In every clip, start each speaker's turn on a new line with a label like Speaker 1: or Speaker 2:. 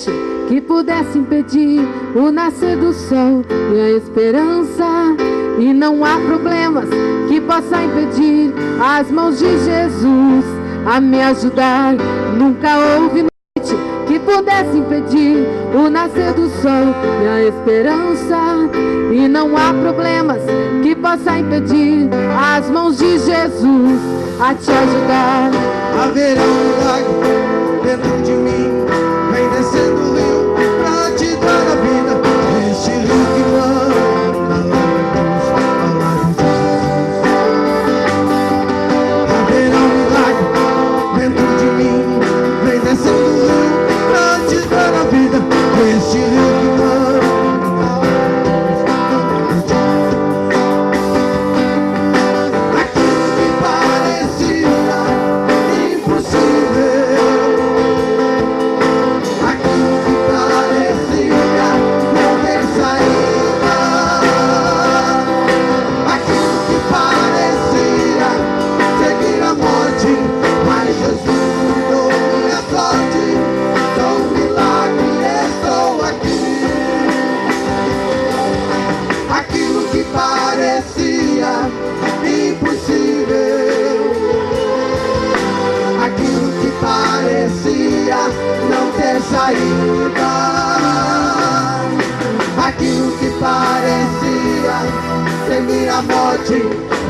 Speaker 1: noite que pudesse impedir o nascer do sol e a esperança. E não há problemas que possa impedir as mãos de Jesus a me ajudar. Nunca houve noite que pudesse impedir o nascer do sol e a esperança. E não há problemas que possa impedir as mãos de Jesus a te ajudar.
Speaker 2: Haverá um milagre dentro de mim, vem descendo o rio pra te dar a vida. Este rio que manda lá na cruz, ao lado de Jesus. Haverá um milagre dentro de mim, vem descendo o rio pra te dar a vida. Este rio que manda lá na cruz, ao lado de Jesus. Aquilo que parecia impossível, aquilo que parecia não ter saída, aquilo que parecia seguir a morte, mas Jesus mudou minha sorte. Sou um milagre, estou aqui. Aquilo que parecia impossível, aquilo que parecia não ter saída, aquilo que parecia seguir a morte,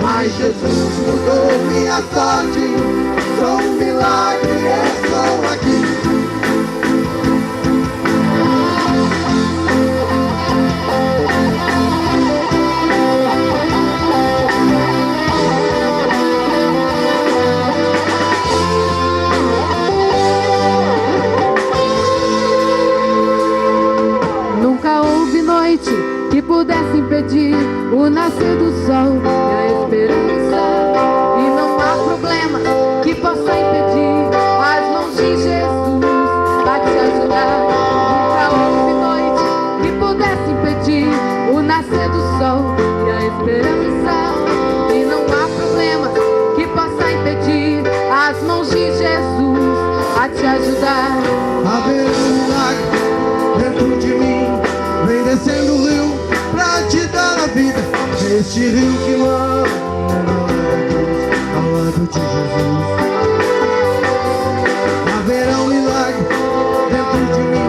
Speaker 2: mas Jesus mudou minha sorte. Sou um milagre, estou aqui.
Speaker 1: Nunca houve noite que pudesse impedir o nascer do sol e a esperança. E não há problema que possa impedir as mãos de Jesus a te ajudar. Nunca houve noite que pudesse impedir o nascer do sol e a esperança. E não há problema que possa impedir as mãos de Jesus a te ajudar.
Speaker 2: Haverá um milagre dentro de mim, vem descendo o rio pra te dar a vida. Este rio que manda ao lado de Jesus. Haverá um milagre dentro de mim,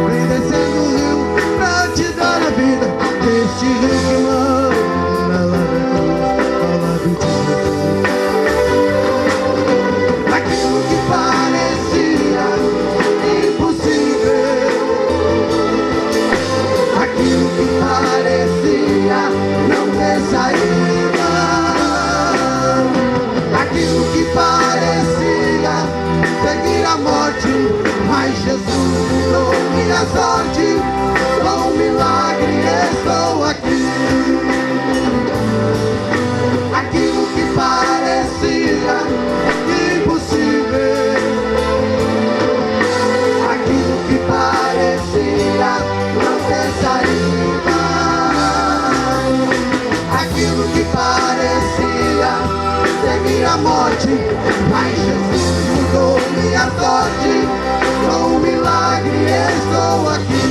Speaker 2: vem descendo o rio pra te dar a vida. Este rio que manda ao lado de Jesus. Aquilo que parecia impossível, aquilo que parecia não ter saída, aquilo que parecia seguir a morte, mas Jesus mudou minha sorte. Sou um milagre, estou aqui. Aquilo que parecia impossível, aquilo que parecia não ter saída, aquilo que parecia seguir a morte, mas Jesus mudou minha sorte. Sou um milagre, estou aqui.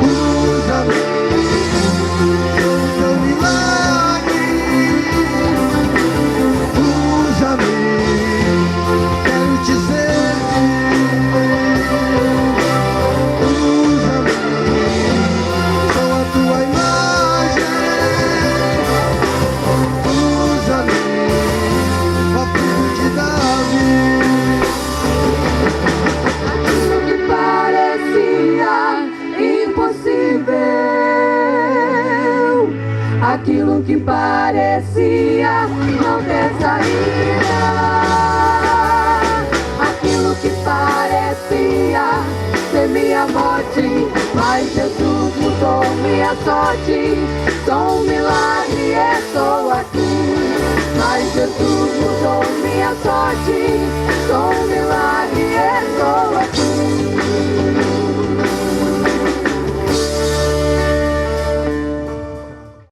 Speaker 2: Usa-me, sou um milagre. Usa-me, quero te servir. Usa-me, sou a tua imagem. Usa-me, ó filho de Davi.
Speaker 1: Aquilo que parecia impossível, aquilo que parecia não ter saída, aquilo que parecia ser minha morte, mas Jesus mudou minha sorte. Sou um milagre, estou aqui, mas Jesus mudou minha sorte. Sou um milagre.